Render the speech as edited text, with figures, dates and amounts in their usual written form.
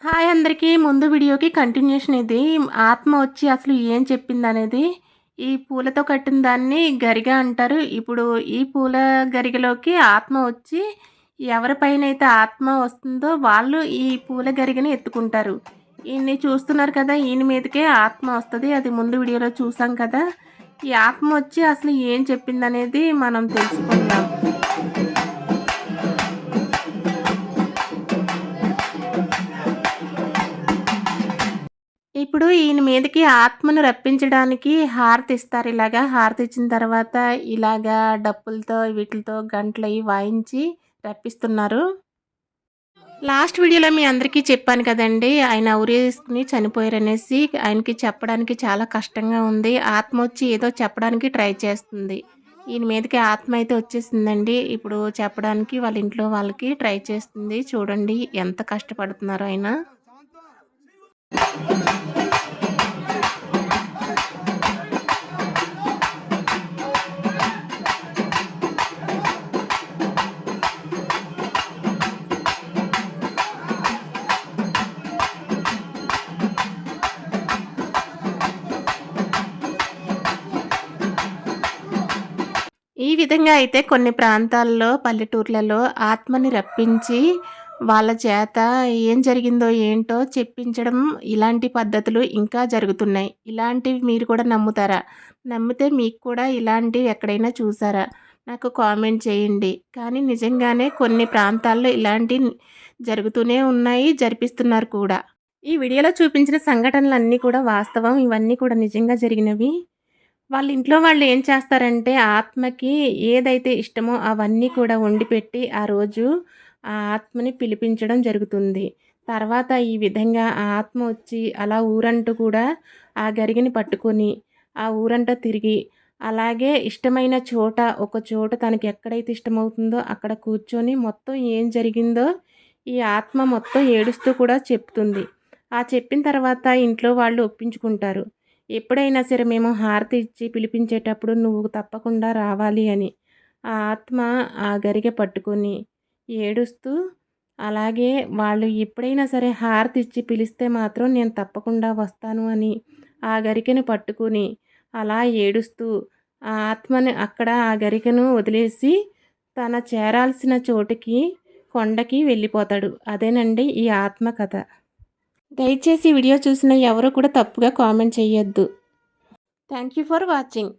Hi అందరికీ, ముందు వీడియోకి కంటిన్యూషన్ ఇది. ఆత్మ వచ్చి అసలు ఏం చెప్పింది అనేది. ఈ పూలతో కట్టిన దాన్ని గరిగ అంటారు. ఇప్పుడు ఈ పూల గరిగలోకి ఆత్మ వచ్చి ఎవరిపైన అయితే ఆత్మ వస్తుందో వాళ్ళు ఈ పూల గరిగని ఎత్తుకుంటారు. ఈయన్ని చూస్తున్నారు కదా, ఈయన మీదకే ఆత్మ వస్తుంది. అది ముందు వీడియోలో చూసాం కదా. ఈ ఆత్మ వచ్చి అసలు ఏం చెప్పింది అనేది మనం తెలుసుకుందాం. ఇప్పుడు ఈయన మీదకి ఆత్మను రప్పించడానికి హారతి ఇస్తారు. ఇలాగా హారతి ఇచ్చిన తర్వాత ఇలాగా డప్పులతో వీటితో గంటలవి వాయించి రప్పిస్తున్నారు. లాస్ట్ వీడియోలో మీ అందరికీ చెప్పాను కదండి, ఆయన ఉరేసుకుని చనిపోయారనేసి. ఆయనకి చెప్పడానికి చాలా కష్టంగా ఉంది. ఆత్మ వచ్చి ఏదో చెప్పడానికి ట్రై చేస్తుంది. ఈయన మీదకి ఆత్మ అయితే వచ్చేసిందండి. ఇప్పుడు చెప్పడానికి వాళ్ళ ఇంట్లో వాళ్ళకి ట్రై చేస్తుంది. చూడండి ఎంత కష్టపడుతున్నారో ఆయన. ఈ విధంగా అయితే కొన్ని ప్రాంతాల్లో పల్లెటూర్లలో ఆత్మని రప్పించి వాళ్ళ చేత ఏం జరిగిందో ఏంటో చెప్పించడం, ఇలాంటి పద్ధతులు ఇంకా జరుగుతున్నాయి. ఇలాంటివి మీరు కూడా నమ్ముతారా? నమ్మితే మీకు కూడా ఇలాంటివి ఎక్కడైనా చూసారా? నాకు కామెంట్ చేయండి. కానీ నిజంగానే కొన్ని ప్రాంతాల్లో ఇలాంటివి జరుగుతూనే ఉన్నాయి, జరిపిస్తున్నారు కూడా. ఈ వీడియోలో చూపించిన సంఘటనలన్నీ కూడా వాస్తవం. ఇవన్నీ కూడా నిజంగా జరిగినవి. వాళ్ళ ఇంట్లో వాళ్ళు ఏం చేస్తారంటే ఆత్మకి ఏదైతే ఇష్టమో అవన్నీ కూడా వండిపెట్టి ఆ రోజు ఆ ఆత్మని పిలిపించడం జరుగుతుంది. తర్వాత ఈ విధంగా ఆ ఆత్మ వచ్చి అలా ఊరంటూ కూడా ఆ గరిగని పట్టుకొని ఆ ఊరంతా తిరిగి అలాగే ఇష్టమైన చోట ఒక చోట తనకి ఎక్కడైతే ఇష్టమవుతుందో అక్కడ కూర్చొని మొత్తం ఏం జరిగిందో ఈ ఆత్మ మొత్తం ఏడుస్తూ కూడా చెప్తుంది. ఆ చెప్పిన తర్వాత ఇంట్లో వాళ్ళు ఒప్పించుకుంటారు. ఎప్పుడైనా సరే మేము హారతి ఇచ్చి పిలిపించేటప్పుడు నువ్వు తప్పకుండా రావాలి అని. ఆ ఆత్మ ఆ గరిగె పట్టుకొని ఏడుస్తూ, అలాగే వాళ్ళు ఎప్పుడైనా సరే హారతి ఇచ్చి పిలిస్తే మాత్రం నేను తప్పకుండా వస్తాను అని ఆ గరికెను పట్టుకుని అలా ఏడుస్తూ ఆ ఆత్మని అక్కడ ఆ గరికెను వదిలేసి తన చేరాల్సిన చోటుకి కొండకి వెళ్ళిపోతాడు. అదేనండి ఈ ఆత్మ కథ. దయచేసి వీడియో చూసిన ఎవరు కూడా తప్పుగా కామెంట్ చేయొద్దు. Thank you for watching.